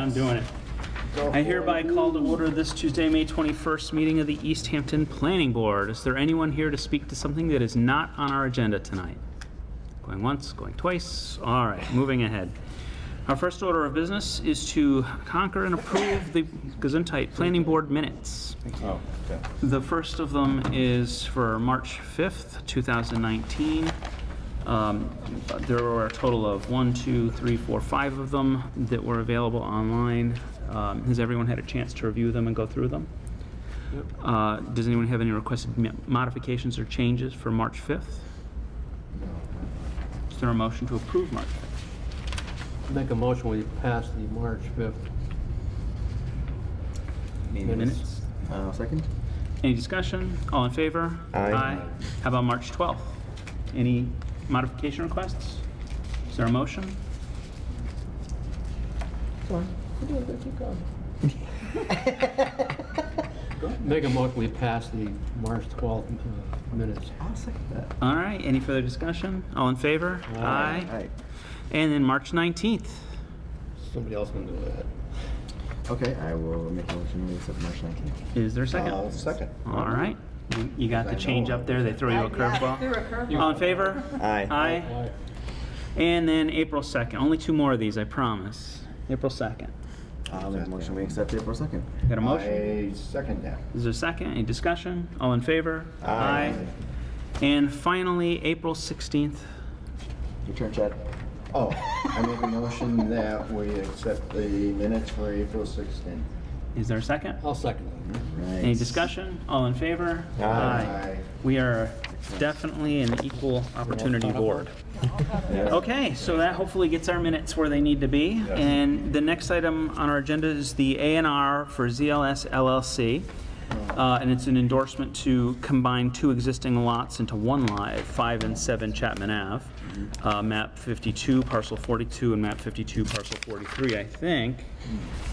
I'm doing it. I hereby call to order this Tuesday, May 21st meeting of the Easthampton Planning Board. Is there anyone here to speak to something that is not on our agenda tonight? Going once, going twice. All right, moving ahead. Our first order of business is to conquer and approve the Gesundheit Planning Board minutes. Oh, okay. The first of them is for March 5th, 2019. There were a total of 5 of them that were available online. Has everyone had a chance to review them and go through them? Yep. Does anyone have any requested modifications or changes for March 5th? No. Is there a motion to approve March 5th? Make a motion, we pass the March 5th minutes. Second. Any discussion? All in favor? Aye. How about March 12th? Any modification requests? Is there a motion? Make a motion, we pass the March 12th minutes. I'll second that. All right, any further discussion? All in favor? Aye. And then March 19th. Somebody else can do that. Okay, I will make a motion to accept March 19th. Is there a second? I'll second. All right. You got the change up there. They throw you a curveball. All in favor? Aye. Aye. Aye. And then April 2nd. Only 2 more of these, I promise. April 2nd. I'll make a motion we accept April 2nd. Got a motion? I second that. Is there a second? Any discussion? All in favor? Aye. And finally, April 16th. Your turn, Chad. Oh, I make a motion that we accept the minutes for April 16th. Is there a second? I'll second that. Right. Any discussion? All in favor? Aye. We are definitely an equal opportunity board. Okay, so that hopefully gets our minutes where they need to be. Yes. And the next item on our agenda is the A&R for ZLS LLC. And it's an endorsement to combine 2 existing lots into 1 lot at 5 and 7 Chapman Ave. Map 52, parcel 42, and map 52, parcel 43, I think.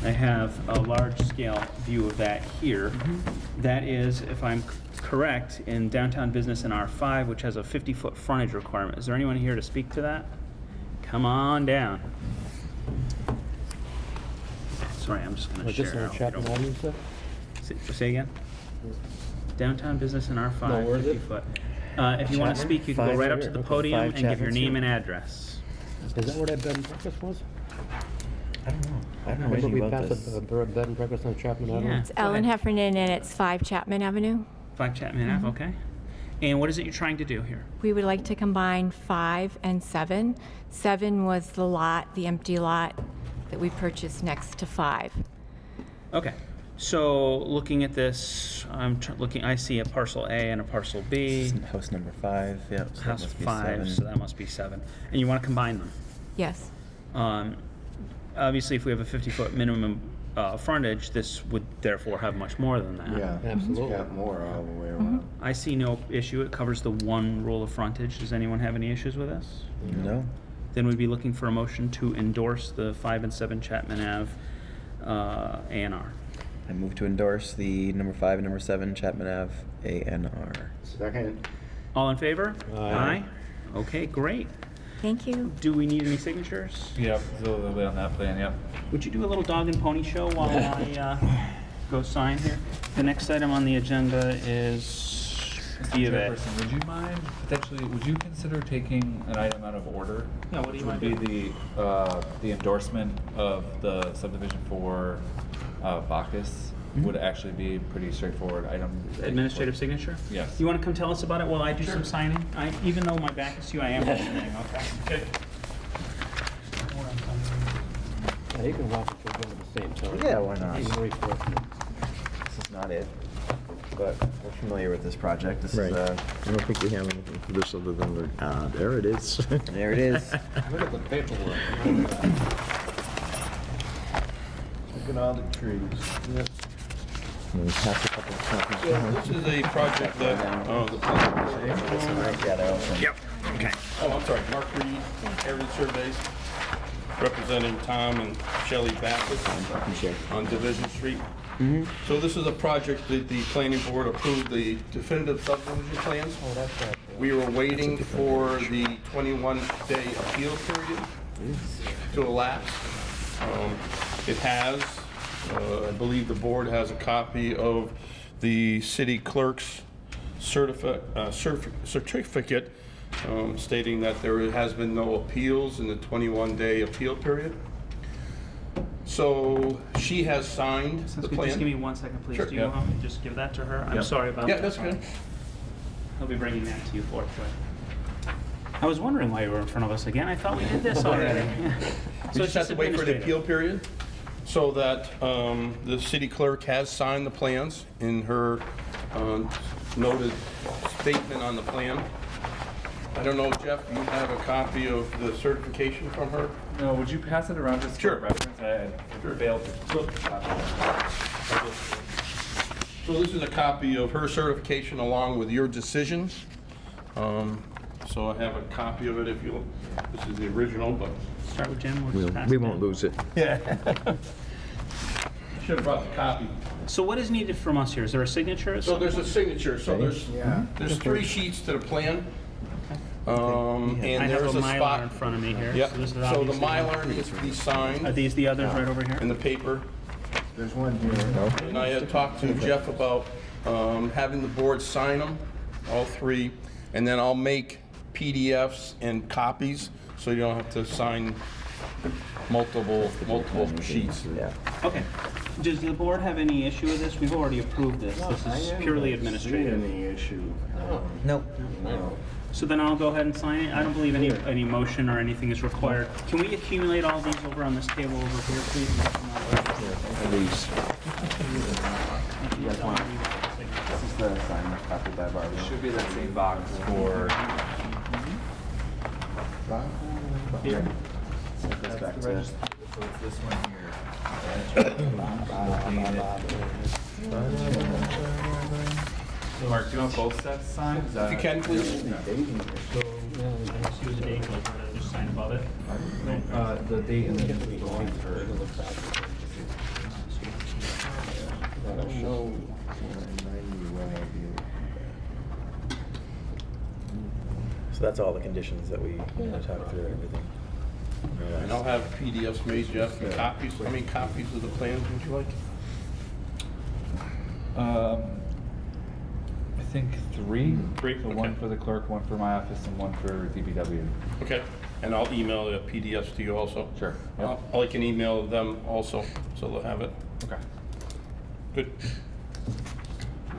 I have a large-scale view of that here. That is, if I'm correct, in downtown business in R5, which has a 50-foot frontage requirement. Is there anyone here to speak to that? Come on down. Sorry, I'm just going to share. Just on Chapman Avenue, sir? Say again? Downtown business in R5, No, where is it? 50 foot. If you want to speak, you can go right up to the podium and give your name and address. Is that where that bed and breakfast was? I don't know. I don't know Remember anything we about passed this. a bed and breakfast on Chapman Avenue? Yeah. It's Ellen Go ahead. Heffernan, and it's 5 Chapman Avenue. 5 Chapman Ave, okay. And what is it you're trying to do here? We would like to combine 5 and 7. 7 was the lot, the empty lot that we purchased next to 5. Okay. So looking at this, I see a parcel A and a parcel B. House number 5. Yep. So that House must be 5, 7. so that must be 7. And you want to combine them. Yes. Obviously, if we have a 50-foot minimum frontage, this would therefore have much more than that. Yeah. Absolutely. It's got more all the way around. I see no issue. It covers the 1 rule of frontage. Does anyone have any issues with this? No. Then we'd be looking for a motion to endorse the 5 and 7 Chapman Ave A&R. I move to endorse the number 5 and number 7 Chapman Ave A&R. Second. All in favor? Aye. Okay, great. Thank you. Do we need any signatures? Yep, a little bit on that plan, yep. Would you do a little dog and pony show while I go sign here? The next item on the agenda is B of A. Chairperson, would you mind, potentially, would you consider taking an item out of order? Yeah, what do you Which want would to be the endorsement of the subdivision for Bacchus. Would actually be a pretty straightforward item. Administrative signature? Yes. You want to come tell us about it while I do some signing? Even though my back is to you, I am listening, okay? Good. Yeah, you can watch it at the same time. Yeah, why not? You can report it. This is not it, but we're familiar with this project. This Right. is I don't think we have anything for this other than the, there it is. there it is. Look at the paperwork. Look at all the trees. And we pass a couple of copies So down. this is a project that, oh, the Yeah, they're open. Yep, okay. oh, I'm sorry, Mark Reed, Heritage Surveys, representing Tom and Shelley Backus on Division Street. So this is a project that the planning board approved the definitive subdivision plans. Oh, that's right. We were waiting for the 21-day appeal period to elapse. It has, I believe the board has a copy of the city clerk's certificate stating that there has been no appeals in the 21-day appeal period. So she has signed Sounds the good. plan. Just give me 1 second, please. Sure. Do you want me to just give that to her? I'm Yep. sorry about Yeah, that. that's good. I'll be bringing that to you forthwith. I was wondering why you were in front of us again. I thought we did this already. We just have to wait for the appeal period, so that the city clerk has signed the plans in her noted statement on the plan. I don't know, Jeff, you have a copy of the certification from her? No, would you pass it around just Sure. for reference? I failed to. So this is a copy of her certification along with your decision. So I have a copy of it if you, this is the original, but Start with Jim. We'll just pass We it won't down. lose it. should have brought the copy. So what is needed from us here? Is there a signature? at So some there's a point? signature, so Yeah. there's 3 sheets to the plan. I And have there's a a Mylar in spot. front of me here. Yep, So this is so the obviously- Mylar needs to be Are signed these the others right over here? in the paper. There's one here. And I had talked to Jeff about having the board sign them, all 3, and then I'll make PDFs and copies, so you don't have to sign multiple sheets. Yeah. Okay. Does the board have any issue with this? We've already approved this. This is purely administrative. Any issue? Nope. No. So then I'll go ahead and sign it. I don't believe any motion or anything is required. Can we accumulate all these over on this table over here, please? Please. This is the sign copy by Barbara. Should be that same box for. Here. That's back to. So it's this one here. Mark, do you want both sets signed? Is If you that- can, please. See what the date was, or just sign above it. The date and the So that's all the conditions that we talked through and everything. And I'll have PDFs made, Jeff, and copies. How many copies of the plans would you like? I think 3. 3, So okay. one for the clerk, one for my office, and one for DPW. Okay, and I'll email the PDFs to you also. Sure. I can email them also, so they'll have it. Okay. Good.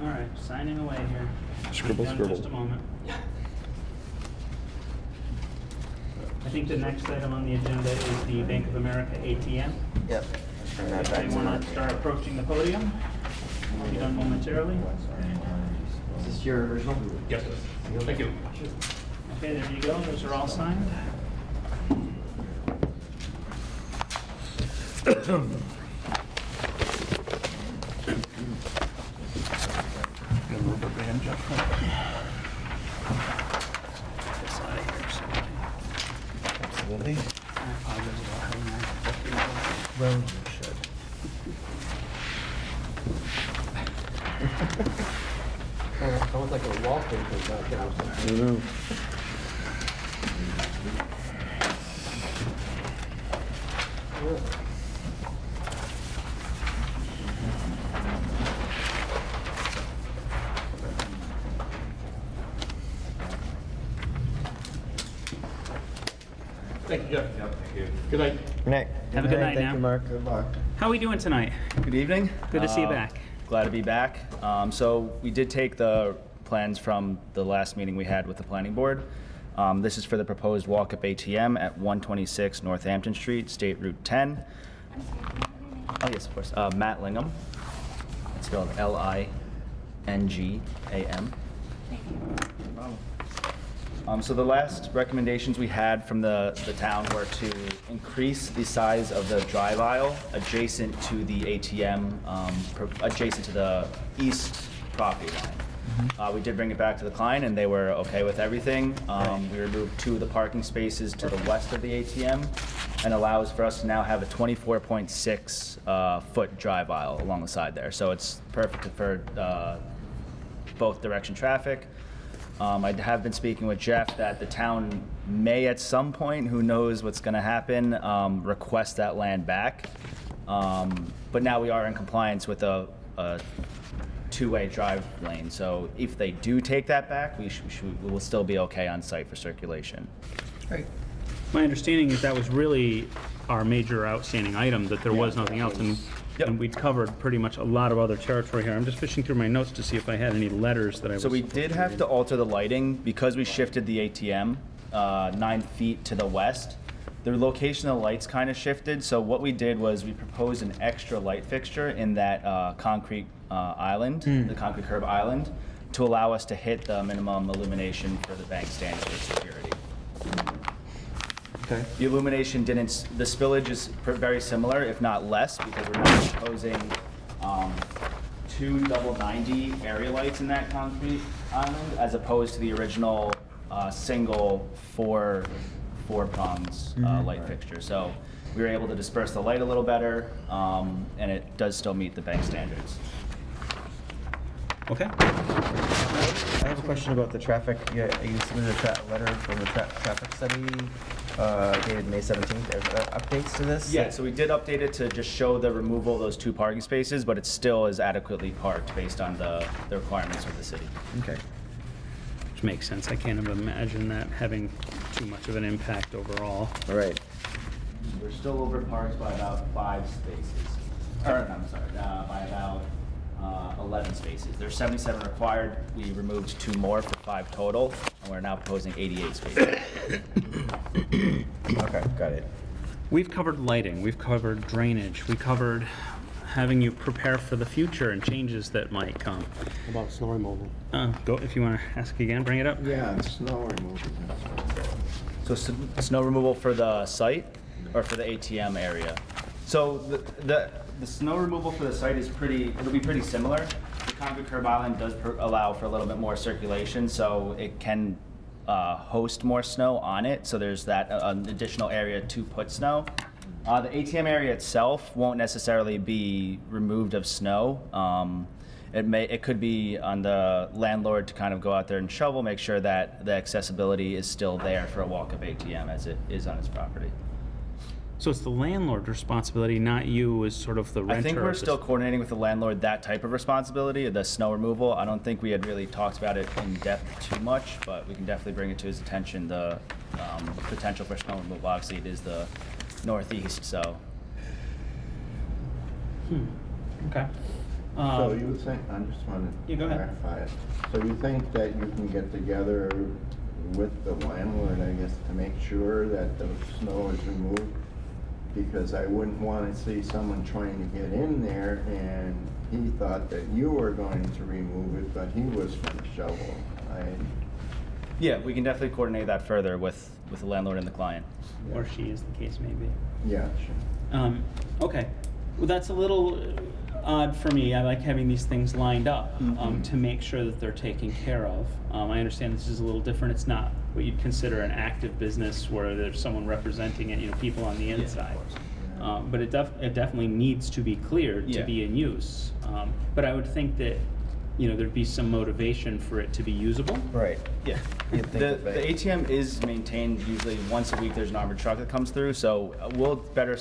All right, signing away here. Scribble, Done in scribble. just a moment. I think the next item on the agenda is the Bank of America ATM. Yep. If they want to start approaching the podium, will be done momentarily. Is this your original? Yes. Thank you. Okay, there you go. Those are all signed. This out of here, so- Absolutely. I apologize about having that. Well, you should. Sounds like a wallpaper back there. Thank you, Jeff. Yep, thank you. Good night. Good night. Have a good night Thank now. you, Mark. Good luck. How are we doing tonight? Good evening. Good to see you back. Glad to be back. So we did take the plans from the last meeting we had with the planning board. This is for the proposed walk-up ATM at 126 Northampton Street, State Route 10. Oh yes, of course. Matt Lingham. It's spelled L-I-N-G-A-M. So the last recommendations we had from the town were to increase the size of the drive aisle adjacent to the ATM, adjacent to the east property line. We did bring it back to the client, and they were okay with everything. We removed 2 of the parking spaces to the west of the ATM, and allows for us to now have a 24.6 foot drive aisle along the side there. So it's perfect for both direction traffic. I have been speaking with Jeff that the town may at some point, who knows what's going to happen, request that land back. But now we are in compliance with a two-way drive lane. So if they do take that back, we will still be okay on site for circulation. Great. My understanding is that was really our major outstanding item, that there was nothing else, and Yep. and we'd covered pretty much a lot of other territory here. I'm just fishing through my notes to see if I had any letters that I was... So we did have to alter the lighting because we shifted the ATM 9 feet to the west. The location of the lights kind of shifted, so what we did was we proposed an extra light fixture in that concrete island, the concrete curb island, to allow us to hit the minimum illumination for the bank standards for security. Okay. The illumination didn't, the spillage is very similar, if not less, because we're now proposing 2 double 90 area lights in that concrete island, as opposed to the original single four prongs light fixture. So we were able to disperse the light a little better, and it does still meet the bank standards. Okay. I have a question about the traffic. You submitted a letter from the traffic study dated May 17th. There's updates to this? Yeah, so we did update it to just show the removal of those 2 parking spaces, but it still is adequately parked based on the requirements of the city. Okay. Which makes sense. I can't imagine that having too much of an impact overall. All right. We're still over parked by about 5 spaces. Or, I'm sorry, by about 11 spaces. There's 77 required. We removed 2 more for 5 total, and we're now proposing 88 spaces. Okay, got it. We've covered lighting, we've covered drainage, we covered having you prepare for the future and changes that might come. About snow removal. Go, if you want to ask again, bring it up. Yeah, and snow removal. So snow removal for the site or for the ATM area? So the snow removal for the site is it'll be pretty similar. The concrete curb island does allow for a little bit more circulation, so it can host more snow on it. So there's that an additional area to put snow. The ATM area itself won't necessarily be removed of snow. It could be on the landlord to kind of go out there and shovel, make sure that the accessibility is still there for a walk-up ATM as it is on his property. So it's the landlord's responsibility, not you as sort of the renter? I think of we're this- still coordinating with the landlord that type of responsibility, the snow removal. I don't think we had really talked about it in depth too much, but we can definitely bring it to his attention, the potential for snow removal. Obviously, it is the northeast, so. Okay. So you think, I just want Yeah, to go ahead. clarify it. So you think that you can get together with the landlord, I guess, to make sure that the snow is removed? Because I wouldn't want to see someone trying to get in there and he thought that you were going to remove it, but he was going to shovel. Yeah, we can definitely coordinate that further with the landlord and the client. Or she, as the case may be. Yeah, sure. Okay. Well, that's a little odd for me. I like having these things lined up to make sure that they're taken care of. I understand this is a little different. It's not what you'd consider an active business where there's someone representing it, people on the inside. But it definitely needs to be cleared to be in use. But I would think that there'd be some motivation for it to be usable. Right. Yeah. You'd think The that- ATM is maintained usually once a week. There's an armored truck that comes through, so we'll better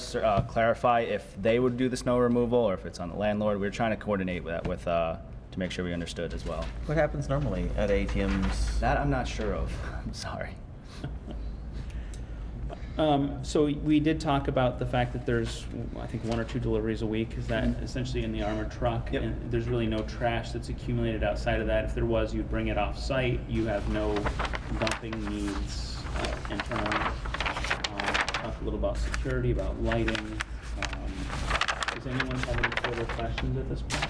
clarify if they would do the snow removal or if it's on the landlord. We're trying to coordinate that with to make sure we understood as well. What happens normally at ATMs? That I'm not sure of. I'm sorry. So we did talk about the fact that there's, I think, 1 or 2 deliveries a week. Is that essentially in the armored truck? Yep. And there's really no trash that's accumulated outside of that. If there was, you'd bring it off site. You have no dumping needs internally. Talk a little about security, about lighting. Does anyone have any further questions at this point?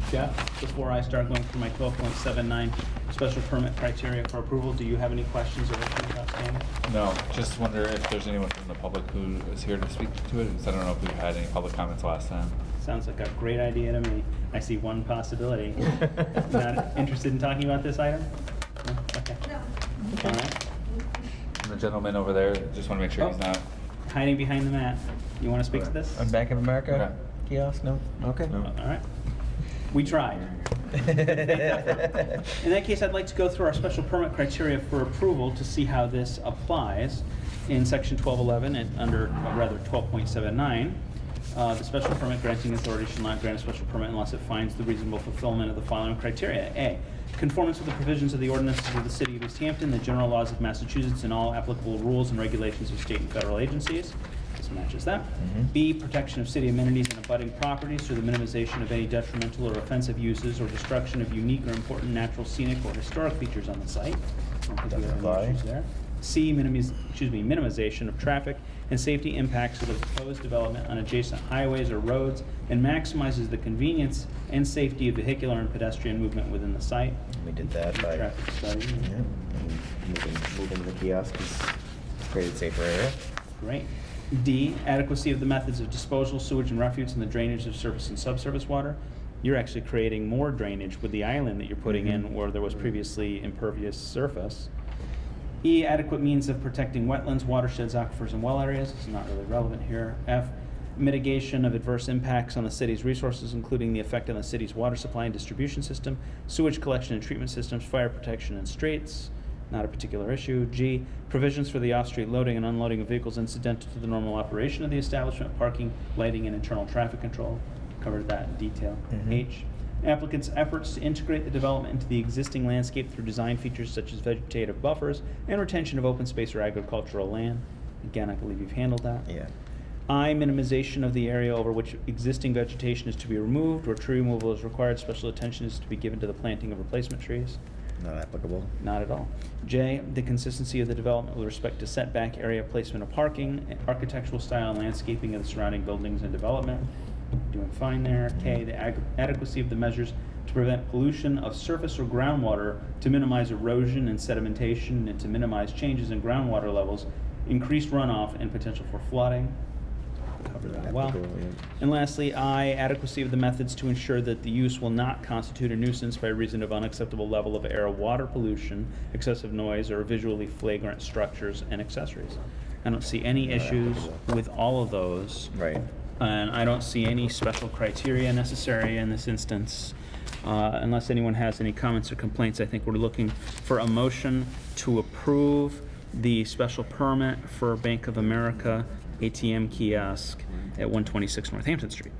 Jeff, before I start going through my 12.79 special permit criteria for approval, do you have any questions or issues outstanding? No, just wonder if there's anyone from the public who is here to speak to it, because I don't know if we've had any public comments last time. Sounds like a great idea to me. I see one possibility. Not interested in talking about this item? No? Okay. All right. And the gentleman over there, just want to make sure he's Oh. not. Hiding behind the mat. You want to speak to this? On Bank of America Okay. kiosk? No? Okay. No. All right. We tried. In that case, I'd like to go through our special permit criteria for approval to see how this applies. in section 1211 and under, rather 12.79, the special permit granting authority shall not grant a special permit unless it finds the reasonable fulfillment of the following criteria. A, conformance with the provisions of the ordinances of the City of Easthampton, the general laws of Massachusetts, and all applicable rules and regulations of state and federal agencies. This matches that. B, protection of city amenities and abutting properties through the minimization of any detrimental or offensive uses or destruction of unique or important natural, scenic, or historic features on the site. I don't think we have any issues there. C, minimization of traffic and safety impacts of the proposed development on adjacent highways or roads and maximizes the convenience and safety of vehicular and pedestrian movement within the site. We did that by Traffic study. moving the kiosks, created safer area. Great. D, adequacy of the methods of disposal, sewage and refuse, and the drainage of surface and subsurface water. You're actually creating more drainage with the island that you're putting in where there was previously impervious surface. E, adequate means of protecting wetlands, watersheds, aquifers, and well areas. This is not really relevant here. F, mitigation of adverse impacts on the city's resources, including the effect on the city's water supply and distribution system, sewage collection and treatment systems, fire protection and straits. Not a particular issue. G, provisions for the off-street loading and unloading of vehicles incidental to the normal operation of the establishment, parking, lighting, and internal traffic control. Covered that in detail. H, applicants' efforts to integrate the development into the existing landscape through design features such as vegetative buffers and retention of open space or agricultural land. Again, I believe you've handled that. Yeah. I, minimization of the area over which existing vegetation is to be removed or tree removal is required. Special attention is to be given to the planting of replacement trees. Not applicable. Not at all. J, the consistency of the development with respect to setback, area, placement of parking, architectural style, and landscaping of the surrounding buildings and development. Doing fine there. K, the adequacy of the measures to prevent pollution of surface or groundwater, to minimize erosion and sedimentation, and to minimize changes in groundwater levels, increased runoff, and potential for flooding. Cover that well. Applicable, yeah. And lastly, I, adequacy of the methods to ensure that the use will not constitute a nuisance by reason of unacceptable level of air or water pollution, excessive noise, or visually flagrant structures and accessories. I don't see any issues with all of those. Right. And I don't see any special criteria necessary in this instance. Unless anyone has any comments or complaints, I think we're looking for a motion to approve the special permit for Bank of America ATM kiosk at 126 Northampton Street.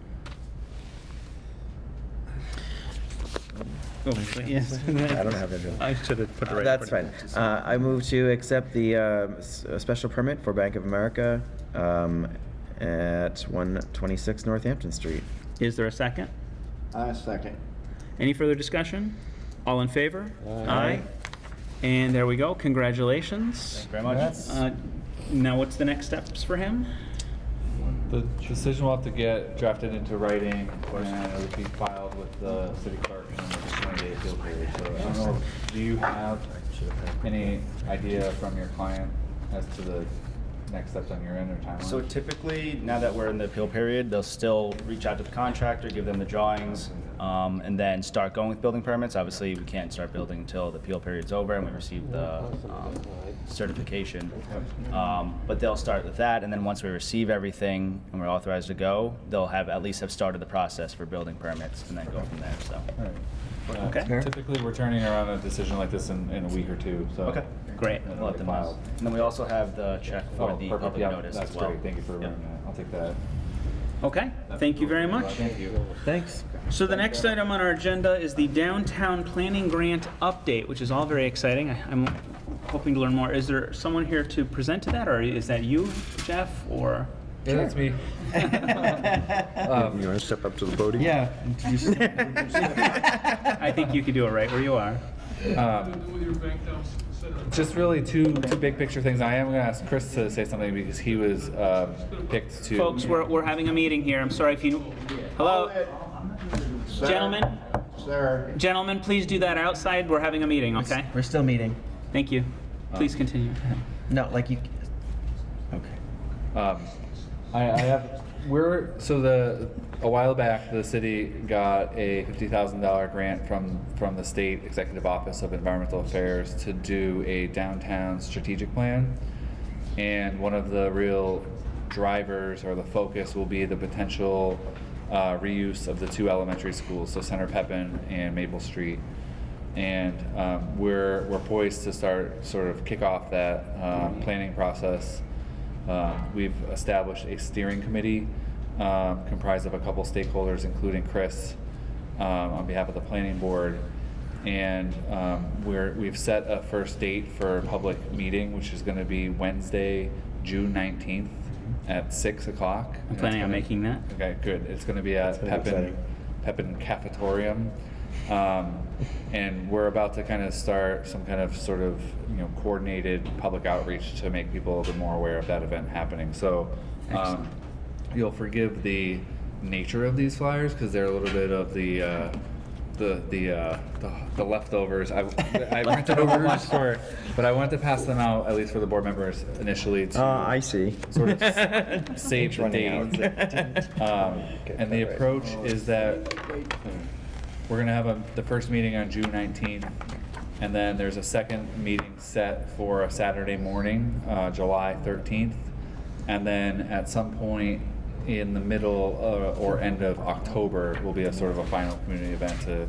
Oh, yes. I don't have it. I should have put it right. That's fine. I move to accept the special permit for Bank of America at 126 Northampton Street. Is there a second? Second. Any further discussion? All in favor? Aye. And there we go. Congratulations. Thank you very much. Now, what's the next steps for him? The decision will have to get drafted into writing, and it will be filed with the city clerk and then the 20-day appeal period. So I don't know, do you have any idea from your client as to the next steps on your end or timeline? So typically, now that we're in the appeal period, they'll still reach out to the contractor, give them the drawings, and then start going with building permits. Obviously, we can't start building until the appeal period's over and we receive the certification. But they'll start with that, and then once we receive everything and we're authorized to go, they'll at least have started the process for building permits and then go from there. So. All right. Okay. Typically, we're turning around a decision like this in a week or two, so. Okay. Great. It'll We'll let be them know. filed. And then we also have the check for the Perfect. public Yeah, notice that's as well. great. Thank you for bringing that. I'll take that. Okay. Thank you very much. Thank you. Thanks. So the next item on our agenda is the downtown planning grant update, which is all very exciting. I'm hoping to learn more. Is there someone here to present to that, or is that you, Jeff, or? Yeah, that's me. You want to step up to the podium? Yeah. I think you could do it right where you are. Just really two big picture things. I am going to ask Chris to say something because he was picked to. Folks, we're having a meeting here. I'm sorry if you. Hello, Sir? gentlemen. Sir? Gentlemen, please do that outside. We're having a meeting. Okay. We're still meeting. Thank you. Please continue. No, like you. Okay. I have. A while back, the city got a $50,000 grant from the State Executive Office of Environmental Affairs to do a downtown strategic plan. And one of the real drivers or the focus will be the potential reuse of the two elementary schools, so Center Pepin and Maple Street. And we're poised to start kick off that planning process We've established a steering committee comprised of a couple stakeholders, including Chris, on behalf of the planning board. And we've set a first date for a public meeting, which is going to be Wednesday, June 19th at 6 o'clock. I'm planning on making that. Okay, good. It's going to be at gonna be Pepin Cafetorium. And we're about to kind of start some kind of sort of, coordinated public outreach to make people a little bit more aware of that event happening. So you'll forgive the nature of these flyers because they're a little bit of the leftovers. I printed over much for it, but I wanted to pass them out at least for the board members initially to I see. sort of save the date. And the approach is that we're going to have the first meeting on June 19th, and then there's a second meeting set for a Saturday morning, July 13th, and then at some point in the middle or end of October will be a sort of a final community event to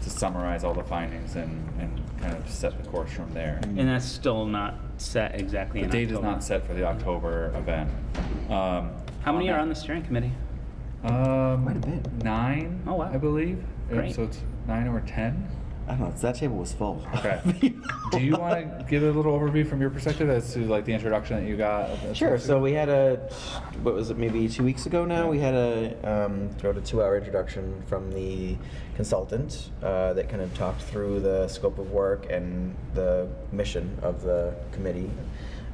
summarize all the findings and kind of set the course from there. And that's still not set exactly The in date is October. not set for the October event. How many are on the steering committee? Quite a bit. 9, Oh, wow. I believe. Great. So it's 9 or 10. I don't know, that table was full. Okay. Do you want to give a little overview from your perspective as to like the introduction that you got? Sure. So we had what was it, maybe 2 weeks ago now? We had about a 2-hour introduction from the consultant that kind of talked through the scope of work and the mission of the committee,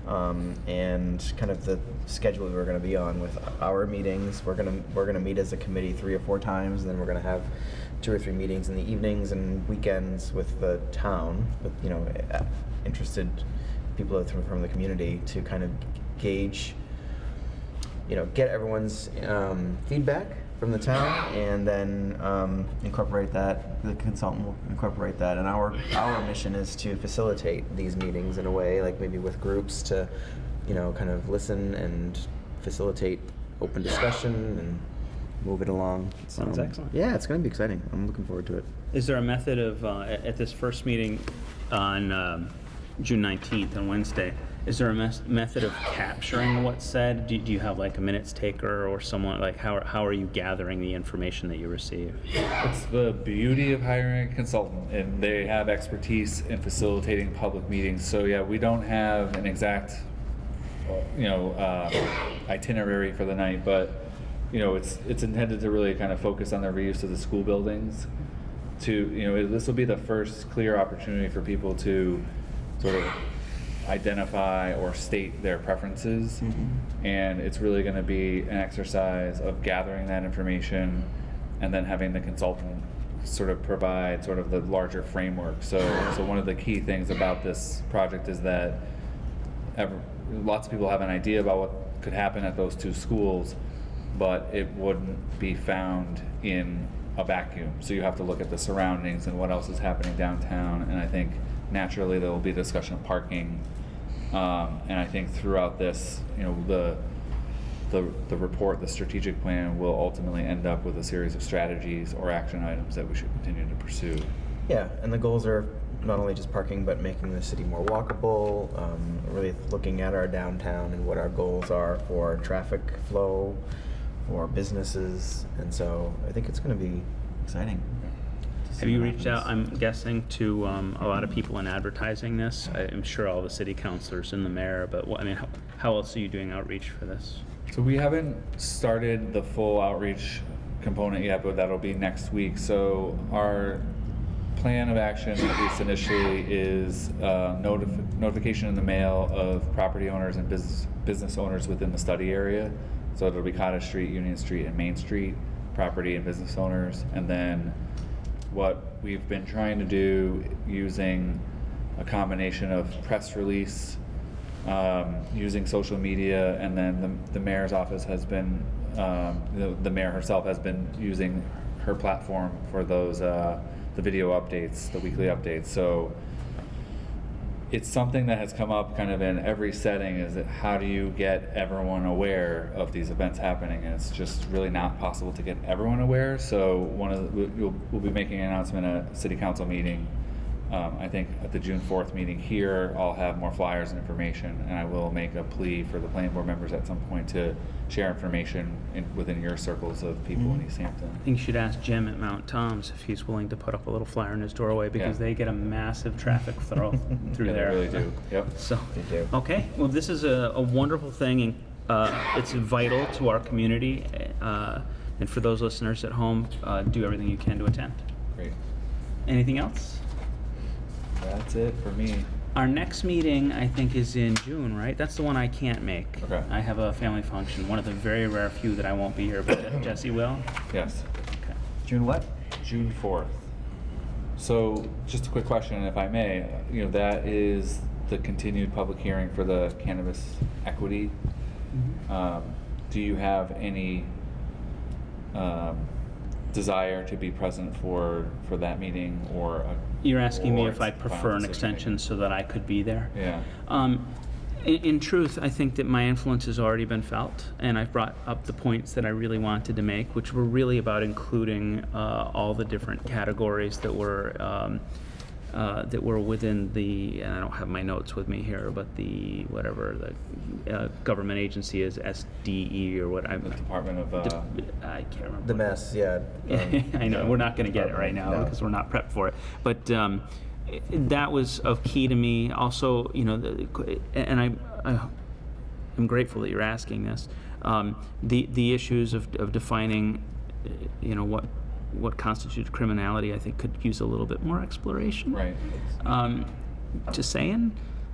and kind of the schedule we were going to be on with our meetings. We're gonna meet as a committee 3 or 4 times, and then we're going to have 2 or 3 meetings in the evenings and weekends with the town, with interested people from the community to kind of gauge, get everyone's feedback from the town, and then incorporate that. The consultant will incorporate that, and our mission is to facilitate these meetings in a way, like maybe with groups to, kind of listen and facilitate open discussion and move it along. Sounds excellent. Yeah, it's going to be exciting. I'm looking forward to it. Is there a method of, at this first meeting on June 19th, on Wednesday, is there a method of capturing what's said? Do you have like a minutes taker or someone, like how are you gathering the information that you receive? It's the beauty of hiring a consultant, and they have expertise in facilitating public meetings. So yeah, we don't have an exact, itinerary for the night, but it's intended to really kind of focus on the reuse of the school buildings. This will be the first clear opportunity for people to sort of identify or state their preferences, and it's really going to be an exercise of gathering that information and then having the consultant sort of provide sort of the larger framework. So one of the key things about this project is that lots of people have an idea about what could happen at those 2 schools, but it wouldn't be found in a vacuum. So you have to look at the surroundings and what else is happening downtown, and I think naturally there will be a discussion of parking, and I think throughout this, the report, the strategic plan, will ultimately end up with a series of strategies or action items that we should continue to pursue. Yeah, and the goals are not only just parking, but making the city more walkable, really looking at our downtown and what our goals are for traffic flow, for businesses, and so I think it's going to be exciting. Have you reached out, I'm guessing, to a lot of people in advertising this? I'm sure all the city councilors and the mayor, but how else are you doing outreach for this? So we haven't started the full outreach component yet, but that'll be next week. So our plan of action, at least initially, is notification in the mail of property owners and business owners within the study area. So it'll be Cottage Street, Union Street, and Main Street property and business owners. And then what we've been trying to do, using a combination of press release, using social media, and then the mayor's office has been, the mayor herself has been using her platform for those, the video updates, the weekly updates. So it's something that has come up kind of in every setting, is that how do you get everyone aware of these events happening? And it's just really not possible to get everyone aware. So we'll be making an announcement at a city council meeting I think at the June 4th meeting here, I'll have more flyers and information, and I will make a plea for the planning board members at some point to share information within your circles of people in Easthampton. I think you should ask Jim at Mount Tom's if he's willing to put up a little flyer in his doorway, because they get a massive traffic through Yeah, there. they really do. Yep. So, They do. okay, well, this is a wonderful thing, and it's vital to our community. And for those listeners at home, do everything you can to attend. Great. Anything else? That's it for me. Our next meeting, I think, is in June, right? That's the one I can't make. Okay. I have a family function, one of the very rare few that I won't be here, but Jesse will. Yes. Okay. June what? June 4th. So, just a quick question, if I may. That is the continued public hearing for the cannabis equity. Do you have any desire to be present for that meeting, or You're asking me or if I final prefer an decision extension making? so that I could be there? Yeah. In truth, I think that my influence has already been felt, and I've brought up the points that I really wanted to make, which were really about including all the different categories that were within the, and I don't have my notes with me here, but the, whatever the government agency is, SDE or what, The Department of... I can't remember. The mess, yeah. I know, we're not going to get it right now No. because we're not prepped for it. But that was of key to me. Also, and I'm grateful that you're asking this. The issues of defining, what constitutes criminality, I think could use a little bit more exploration. Right. Just saying.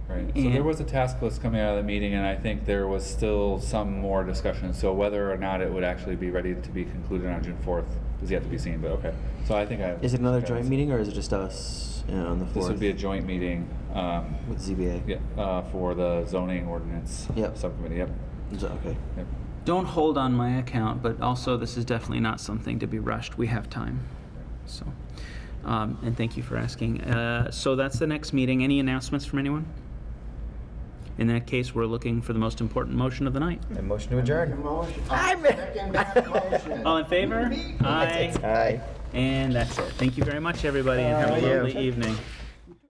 Right. So there was a task list coming out of the meeting, and I think there was still some more discussion. So whether or not it would actually be ready to be concluded on June 4th is yet to be seen, but okay. So I think Is it another joint meeting, or is it just us on the 4th? This would be a joint meeting. With ZBA? Yeah, for the zoning ordinance subcommittee, yep. Okay. Yep. Don't hold on my account, but also this is definitely not something to be rushed. We have time. So, and thank you for asking. So that's the next meeting. Any announcements from anyone? In that case, we're looking for the most important motion of the night. A motion to adjourn. Second that motion. All in favor? Aye. Aye. And that's it. Thank you very much, everybody, and have a lovely evening.